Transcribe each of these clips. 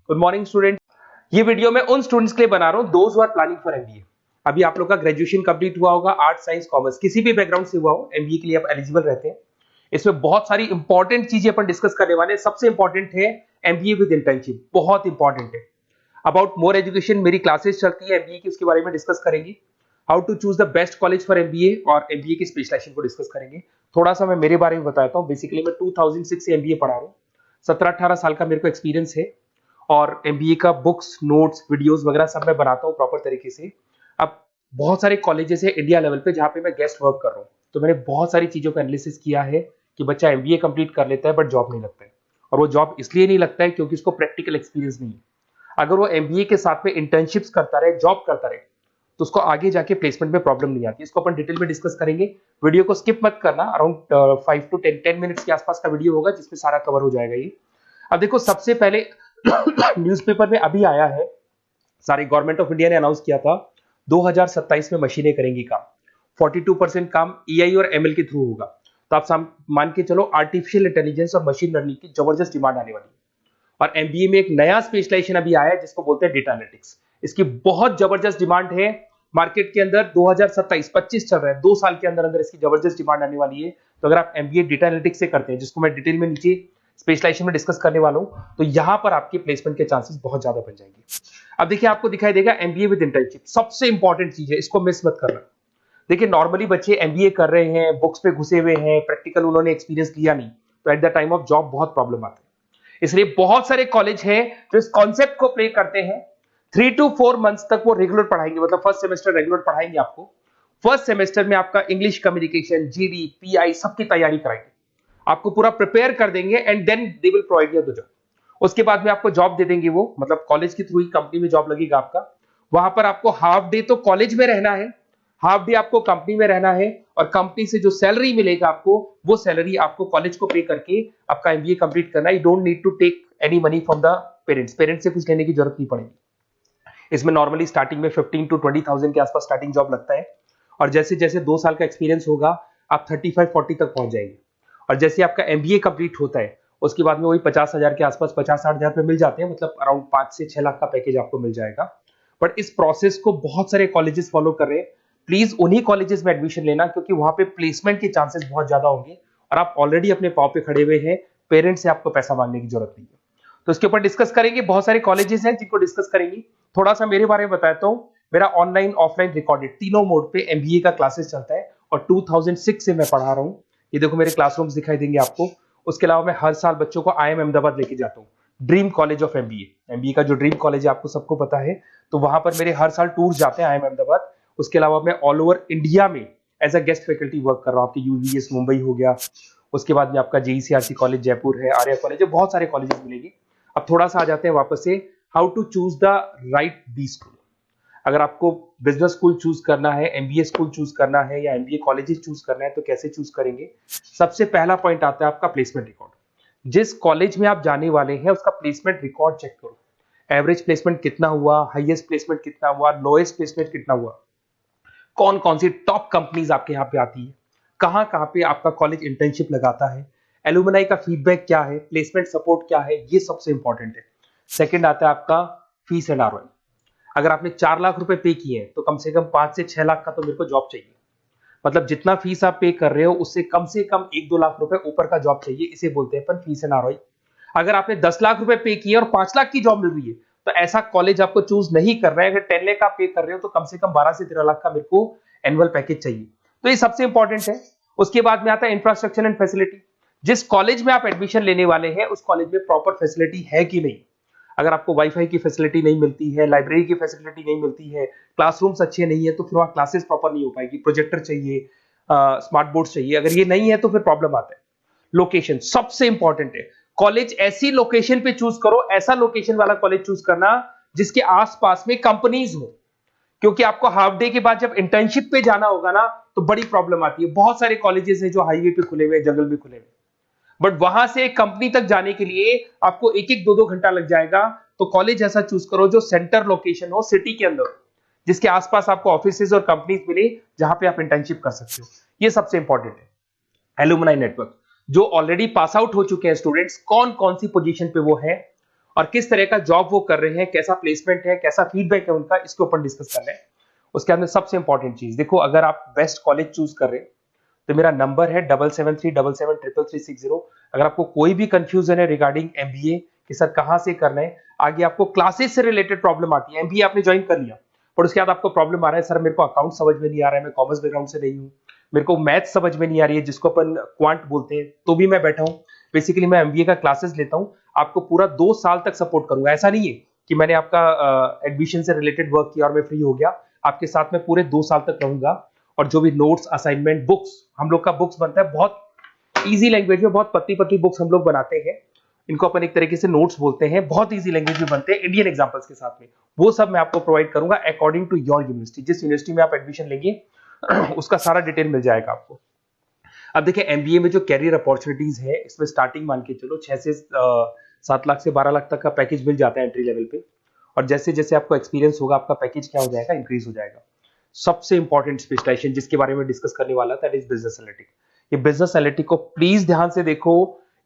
Good morning student. ये video मैं उन स्टूडेंट्स के लिए बना रहा हूं those who are planning for MBA. अभी आप लोग का ग्रेजुएशन कंप्लीट हुआ होगा, आर्ट साइंस कॉमर्स किसी भी बैकग्राउंड से हुआ हो, एमबीए के लिए आप एलिजिबल रहते हैं। इसमें बहुत सारी इंपॉर्टेंट चीजें अपन डिस्कस करने वाले हैं। सबसे इंपॉर्टेंट है एमबीए विद इंटर्नशिप, बहुत इंपॉर्टेंट है। अबाउट मोर एजुकेशन मेरी क्लासेस चलती है एमबीए की, उसके बारे में डिस्कस करेंगे। How to choose the best college for MBA और एमबीए की स्पेशलाइजेशन को डिस्कस करेंगे। थोड़ा सा मैं मेरे बारे में बताता हूँ। बेसिकली मैं 2006 से एमबीए पढ़ा रहा हूँ। 17-18 साल का मेरे को एक्सपीरियंस है और एमबीए का बुक्स, नोट्स, वीडियोस वगैरह सब मैं बनाता हूँ प्रॉपर तरीके से। अब बहुत सारे कॉलेजेस है इंडिया लेवल पे जहाँ पे मैं गेस्ट वर्क कर रहा हूँ, तो मैंने बहुत सारी चीजों का एनालिसिस किया है कि बच्चा एमबीए कंप्लीट कर लेता है बट जॉब नहीं लगता है। और वो जॉब इसलिए नहीं लगता है क्योंकि उसको प्रैक्टिकल एक्सपीरियंस नहीं है। अगर वो एमबीए के साथ में इंटर्नशिप्स करता रहे, जॉब करता रहे, तो उसको आगे जाके प्लेसमेंट में प्रॉब्लम नहीं आती। इसको अपन डिटेल में डिस्कस करेंगे। वीडियो को स्किप मत करना। अराउंड 5 to 10 मिनट्स के आसपास का वीडियो होगा जिसमें सारा कवर हो जाएगा ये। अब देखो, सबसे पहले न्यूज़पेपर में अभी आया है, सारी गवर्नमेंट ऑफ इंडिया ने अनाउंस किया था 2027 में मशीनें करेंगी काम। 42% काम एआई और एमएल के थ्रू होगा। तो आप मान के चलो आर्टिफिशियल इंटेलिजेंस और मशीन लर्निंग की जबरदस्त डिमांड आने वाली है। और एमबीए में एक नया स्पेशलाइजेशन अभी आया है जिसको बोलते हैं डेटा एनालिटिक्स। इसकी बहुत जबरदस्त डिमांड है मार्केट के अंदर। 2027-25 चल रहा है, 2 साल के अंदर अंदर इसकी जबरदस्त डिमांड आने वाली है। तो अगर आप एमबीए डेटा एनालिटिक्स से करते हैं, जिसको मैं डिटेल में नीचे स्पेशलाइजेशन में डिस्कस करने वाला हूं, तो यहां पर आपके प्लेसमेंट के चांसेस बहुत ज्यादा बन जाएंगे। अब देखिए, आपको दिखाई देगा एमबीए विद इंटर्नशिप सबसे इंपॉर्टेंट चीज है, इसको मिस मत करना। देखिए, नॉर्मली बच्चे एमबीए कर रहे हैं, बुक्स पे घुसे हुए हैं, प्रैक्टिकल उन्होंने एक्सपीरियंस लिया नहीं, तो at the time of job बहुत प्रॉब्लम आती है। इसलिए बहुत सारे कॉलेज हैं जो इस कॉन्सेप्ट को प्ले करते हैं। 3 to 4 मंथ्स तक वो रेगुलर पढ़ाएंगे, मतलब फर्स्ट सेमेस्टर रेगुलर पढ़ाएंगे आपको। फर्स्ट सेमेस्टर में आपका इंग्लिश कम्युनिकेशन, जीडी, पीआई सबकी तैयारी कराएंगे, आपको पूरा प्रिपेयर कर देंगे and then they will provide you the job. उसके बाद में आपको जॉब दे देंगे वो, मतलब कॉलेज के थ्रू ही कंपनी में जॉब लगेगा आपका। वहां पर आपको हाफ डे तो कॉलेज में रहना है, हाफ डे आपको कंपनी में रहना है, और कंपनी से जो सैलरी मिलेगा आपको, वो सैलरी आपको कॉलेज को पे करके आपका एमबीए कंप्लीट करना है। You don't need to take any money from the parents से कुछ लेने की जरूरत नहीं पड़ेगी। इसमें नॉर्मली स्टार्टिंग में 15 to 20,000 के आसपास स्टार्टिंग जॉब लगता है, और जैसे जैसे 2 साल का एक्सपीरियंस होगा आप 35-40 तक पहुंच जाएंगे। और जैसे आपका एमबीए कंप्लीट होता है उसके बाद में वही 50,000 के आसपास, 50-60,000 पे मिल जाते हैं, मतलब अराउंड 5 से 6 लाख का पैकेज आपको मिल जाएगा। बट इस प्रोसेस को बहुत सारे कॉलेजेस फॉलो कर रहे हैं। प्लीज उन्हीं कॉलेजेस में एडमिशन लेना, क्योंकि वहां पे प्लेसमेंट के चांसेस बहुत ज्यादा होंगे और आप ऑलरेडी अपने पांव पे खड़े हुए हैं। पेरेंट्स से आपको पैसा मांगने की जरूरत नहीं है। तो इसके ऊपर डिस्कस करेंगे। बहुत सारे कॉलेजेस हैं जिनको डिस्कस करेंगे। थोड़ा सा मेरे बारे में बताता हूँ। मेरा ऑनलाइन, ऑफलाइन, रिकॉर्डेड तीनों मोड पे एमबीए का क्लासेस चलता है और 2006 से मैं पढ़ा रहा हूँ। ये देखो, मेरे क्लासरूम्स दिखाई देंगे आपको। उसके अलावा मैं हर साल बच्चों को आईएम अहमदाबाद लेके जाता हूँ, dream college of MBA. MBA का जो ड्रीम कॉलेज है आपको सबको पता है, तो वहां पर मेरे हर साल टूर जाते हैं आईएम अहमदाबाद। उसके अलावा मैं ऑल ओवर इंडिया में as a guest faculty work कर रहा हूँ। आपके यूवीएस मुंबई हो गया, उसके बाद में आपका जेईसीआरसी कॉलेज जयपुर है, आर्या कॉलेज है, बहुत सारे कॉलेजेस मिलेंगे। अब थोड़ा सा आ जाते हैं वापस से, how to choose the right B school. अगर आपको बिजनेस स्कूल चूज करना है, एमबीए स्कूल चूज करना है, या एमबीए कॉलेजेस चूज करना है, तो कैसे चूज करेंगे? सबसे पहला पॉइंट आता है आपका प्लेसमेंट रिकॉर्ड। जिस कॉलेज में आप जाने वाले हैं उसका प्लेसमेंट रिकॉर्ड चेक करो। एवरेज प्लेसमेंट कितना हुआ, हाईएस्ट प्लेसमेंट कितना हुआ, लोएस्ट प्लेसमेंट कितना हुआ, कौन कौन सी टॉप कंपनीज आपके यहाँ पे आती है, कहाँ कहाँ पे आपका कॉलेज इंटर्नशिप लगाता है, एलुमनाई का फीडबैक क्या है, प्लेसमेंट सपोर्ट क्या है, ये सबसे इंपॉर्टेंट है। सेकंड आता है आपका फीस एंड आरओआई। अगर आपने 4 लाख रुपए पे किए हैं तो कम से कम 5 से 6 लाख का तो मेरे को जॉब चाहिए। मतलब जितना फीस आप पे कर रहे हो उससे कम से कम 1-2 लाख रुपए ऊपर का जॉब चाहिए। इसे बोलते हैं अपन फीस एंड आरओआई। अगर आपने 10 लाख रुपए पे किए और 5 लाख की जॉब मिल रही है तो ऐसा कॉलेज आपको चूज नहीं कर रहा है। अगर 10 लाख आप पे कर रहे हो तो कम से कम 12 से 13 लाख का मेरे को एनुअल पैकेज चाहिए। तो ये सबसे इंपॉर्टेंट है। उसके बाद में आता है इंफ्रास्ट्रक्चर एंड फैसिलिटी। जिस कॉलेज में आप एडमिशन लेने वाले हैं उस कॉलेज में प्रॉपर फैसिलिटी है कि नहीं। अगर आपको वाईफाई की फैसिलिटी नहीं मिलती है, लाइब्रेरी की फैसिलिटी नहीं मिलती है, क्लासरूम्स अच्छे नहीं है, तो फिर वहां क्लासेस प्रॉपर नहीं हो पाएगी। प्रोजेक्टर चाहिए, स्मार्ट बोर्ड चाहिए। अगर ये नहीं है तो फिर प्रॉब्लम आता है। लोकेशन सबसे इंपॉर्टेंट है। कॉलेज ऐसी लोकेशन पे चूज करो, ऐसा लोकेशन वाला कॉलेज चूज करना जिसके आसपास में कंपनीज हो, क्योंकि आपको हाफ डे के बाद जब इंटर्नशिप पे जाना होगा ना तो बड़ी प्रॉब्लम आती है। बहुत सारे कॉलेजेस हैं जो हाईवे पे खुले हुए, जंगल में खुले हुए, बट वहां से कंपनी तक जाने के लिए आपको 1-1, 2-2 घंटा लग जाएगा। तो कॉलेज ऐसा चूज करो जो सेंटर लोकेशन हो, सिटी के अंदर, जिसके आसपास आपको ऑफिसेज और कंपनीज मिले जहां पे आप इंटर्नशिप कर सकते हो। ये सबसे इंपॉर्टेंट है। एलुमनाई नेटवर्क, जो ऑलरेडी पास आउट हो चुके हैं स्टूडेंट्स, कौन कौन सी पोजीशन पे वो है और किस तरह का जॉब वो कर रहे हैं, कैसा प्लेसमेंट है, कैसा फीडबैक है उनका, इसके ऊपर डिस्कस कर रहे हैं। उसके अंदर सबसे इंपॉर्टेंट चीज देखो, अगर आप बेस्ट कॉलेज चूज कर रहे हैं तो मेरा नंबर है 7737733360। अगर आपको कोई भी कंफ्यूजन है रिगार्डिंग एमबीए कि सर कहां से करना है, आगे आपको क्लासेस से रिलेटेड प्रॉब्लम आती है, एमबीए आपने ज्वाइन कर लिया पर उसके बाद आपको प्रॉब्लम आ रहा है सर मेरे को अकाउंट समझ में नहीं आ रहा है, मैं कॉमर्स बैकग्राउंड से नहीं हूँ, मेरे को मैथ समझ में नहीं आ रही है जिसको अपन क्वांट बोलते हैं, तो भी मैं बैठा हूँ। बेसिकली मैं एमबीए का क्लासेस लेता हूँ, आपको पूरा 2 साल तक सपोर्ट करूंगा। ऐसा नहीं है कि मैंने आपका एडमिशन से रिलेटेड वर्क किया और मैं फ्री हो गया, आपके साथ में पूरे 2 साल तक रहूंगा। और जो भी नोट्स, असाइनमेंट, बुक्स, हम लोग का बुक्स बनता है बहुत इजी लैंग्वेज में, बहुत पतली पतली बुक्स हम लोग बनाते हैं, इनको अपन एक तरीके से नोट्स बोलते हैं, बहुत इजी लैंग्वेज में बनते हैं इंडियन एग्जांपल्स के साथ में। वो सब मैं आपको प्रोवाइड करूंगा अकॉर्डिंग टू योर यूनिवर्सिटी, जिस यूनिवर्सिटी में आप एडमिशन लेंगे उसका सारा डिटेल मिल जाएगा आपको। अब देखिए एमबीए में जो कैरियर अपॉर्चुनिटीज है, इसमें स्टार्टिंग मान के चलो 6 से 7 लाख से 12 लाख तक का पैकेज मिल जाता है एंट्री लेवल पे। और जैसे जैसे आपको एक्सपीरियंस होगा आपका पैकेज क्या हो जाएगा, इंक्रीज हो जाएगा। सबसे इंपॉर्टेंट स्पेशलाइजेशन जिसके बारे में डिस्कस करने वाला था, दैट इज बिजनेस एनालिटिक। ये बिजनेस एनालिटिक को प्लीज ध्यान से देखो,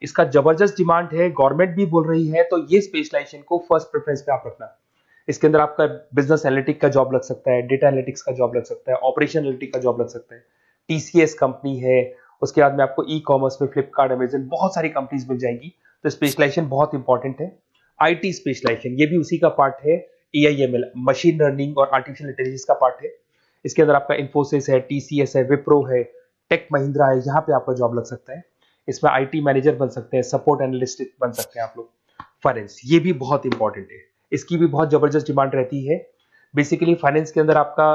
इसका जबरदस्त डिमांड है, गवर्नमेंट भी बोल रही है, तो ये स्पेशलाइजेशन को फर्स्ट प्रेफरेंस पे आप रखना। इसके अंदर आपका बिजनेस एनालिटिक का जॉब लग सकता है, डेटा एनालिटिक्स का जॉब लग सकता है, ऑपरेशन एनालिटिक का जॉब लग सकता है, टीसीएस कंपनी है, उसके बाद में आपको ई कॉमर्स में फ्लिपकार्ट, अमेजन, बहुत सारी कंपनीज मिल जाएंगी। तो स्पेशलाइजेशन बहुत इंपॉर्टेंट है। आईटी स्पेशलाइजेशन ये भी उसी का पार्ट है, एआईएमएल, मशीन लर्निंग और आर्टिफिशियल इंटेलिजेंस का पार्ट है। इसके अंदर आपका इन्फोसिस है, टीसीएस है, विप्रो है, टेक महिंद्रा है, यहाँ पे आपका जॉब लग सकता है। इसमें आईटी मैनेजर बन सकते हैं, सपोर्ट एनालिस्ट बन सकते हैं आप लोग। फाइनेंस ये भी बहुत इंपॉर्टेंट है, इसकी भी बहुत जबरदस्त डिमांड रहती है। बेसिकली फाइनेंस के अंदर आपका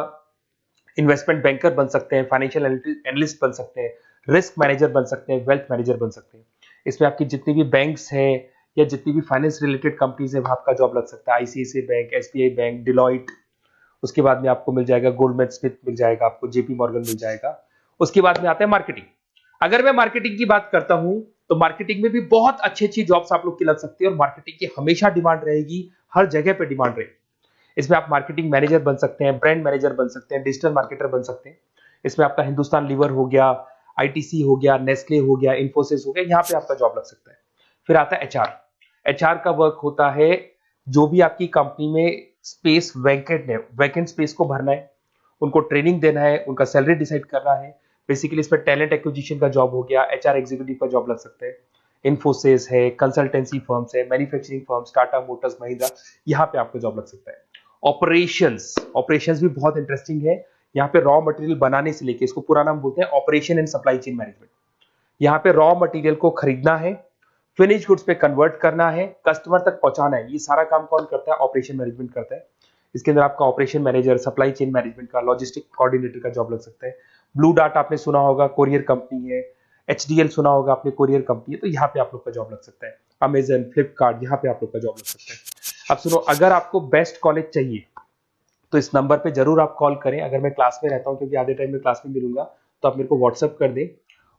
इन्वेस्टमेंट बैंकर बन सकते हैं, फाइनेंशियल एनालिस्ट बन सकते हैं, रिस्क मैनेजर बन सकते हैं, वेल्थ मैनेजर बन सकते हैं। इसमें आपकी जितनी भी बैंक्स हैं या जितनी भी फाइनेंस रिलेटेड कंपनीज है वहां आपका जॉब लग सकता है, ICICI bank, SBI bank, Deloitte, उसके बाद में आपको मिल जाएगा गोल्डमैन स्मिथ मिल जाएगा, आपको जेपी मॉर्गन मिल जाएगा। उसके बाद में आता है मार्केटिंग। अगर मैं मार्केटिंग की बात करता हूं तो मार्केटिंग में भी बहुत अच्छी अच्छी जॉब्स आप लोग की लग सकती है, और मार्केटिंग की हमेशा डिमांड रहेगी, हर जगह पे डिमांड रहेगी। इसमें आप मार्केटिंग मैनेजर बन सकते हैं, ब्रांड मैनेजर बन सकते हैं, डिजिटल मार्केटर बन सकते हैं। इसमें आपका हिंदुस्तान लीवर हो गया, आईटीसी हो गया, नेस्ले हो गया, इन्फोसिस हो गया, यहाँ पे आपका जॉब लग सकता है। फिर आता है एचआर। एचआर का वर्क होता है जो भी आपकी कंपनी में स्पेस वैकेंट है, वैकेंट स्पेस को भरना है, उनको ट्रेनिंग देना है, उनका सैलरी डिसाइड करना है। बेसिकली इसमें टैलेंट एक्विजिशन का जॉब हो गया, एचआर एग्जीक्यूटिव का जॉब लग सकता है। इन्फोसिस है, कंसल्टेंसी फर्म्स है, manufacturing firms, Tata Motors, Mahindra, यहाँ पे आपको जॉब लग सकता है। ऑपरेशंस, ऑपरेशंस भी बहुत इंटरेस्टिंग है। यहाँ पे रॉ मटेरियल बनाने से लेके, इसको पूरा नाम बोलते हैं operation and supply chain management. यहाँ पे रॉ मटेरियल को खरीदना है, फिनिश गुड्स पे कन्वर्ट करना है, कस्टमर तक पहुंचाना है, ये सारा काम कौन करता है, ऑपरेशन मैनेजमेंट करता है। इसके अंदर आपका operation manager, supply chain management का, लॉजिस्टिक कोऑर्डिनेटर का जॉब लग सकता है। ब्लू डार्ट आपने सुना होगा, कोरियर कंपनी है। एचडीएल सुना होगा आपने, कोरियर कंपनी है, तो यहाँ पे आप लोग का जॉब लग सकता है। अमेजन, फ्लिपकार्ट, यहाँ पे आप लोग का जॉब लग सकता है। अब सुनो, अगर आपको बेस्ट कॉलेज चाहिए तो इस नंबर पे जरूर आप कॉल करें। अगर मैं क्लास में रहता हूँ, क्योंकि आधे टाइम में क्लास में मिलूंगा, तो आप मेरे को व्हाट्सअप कर दें,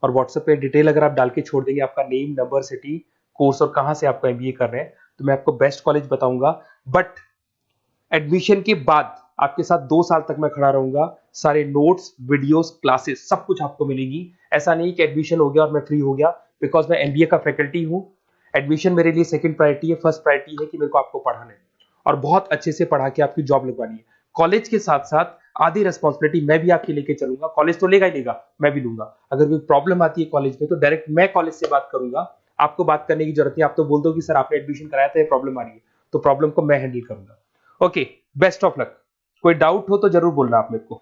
और व्हाट्सएप पे डिटेल अगर आप डाल के छोड़ देंगे, आपका नेम, नंबर, सिटी, कोर्स और कहां से आपको एमबीए कर रहे हैं, तो मैं आपको बेस्ट कॉलेज बताऊंगा। बट एडमिशन के बाद आपके साथ 2 साल तक मैं खड़ा रहूंगा, सारे नोट्स, वीडियोस, क्लासेस सब कुछ आपको मिलेगी। ऐसा नहीं कि एडमिशन हो गया और मैं फ्री हो गया, बिकॉज मैं एमबीए का फैकल्टी हूं। एडमिशन मेरे लिए सेकंड प्रायोरिटी है, फर्स्ट प्रायोरिटी है कि मेरे को आपको पढ़ाना है और बहुत अच्छे से पढ़ा के आपकी जॉब लगवानी है। कॉलेज के साथ साथ आधी रिस्पॉन्सिबिलिटी मैं भी आपकी लेके चलूंगा, कॉलेज तो लेगा ही लेगा, मैं भी लूंगा। अगर कोई प्रॉब्लम आती है कॉलेज में तो डायरेक्ट मैं कॉलेज से बात करूंगा, आपको बात करने की जरूरत नहीं। आप तो बोल दो कि सर आपने एडमिशन कराया था, ये प्रॉब्लम आ रही है, तो प्रॉब्लम को मैं हैंडल करूंगा। Okay, best of luck. कोई डाउट हो तो जरूर बोलना आप मेरे को।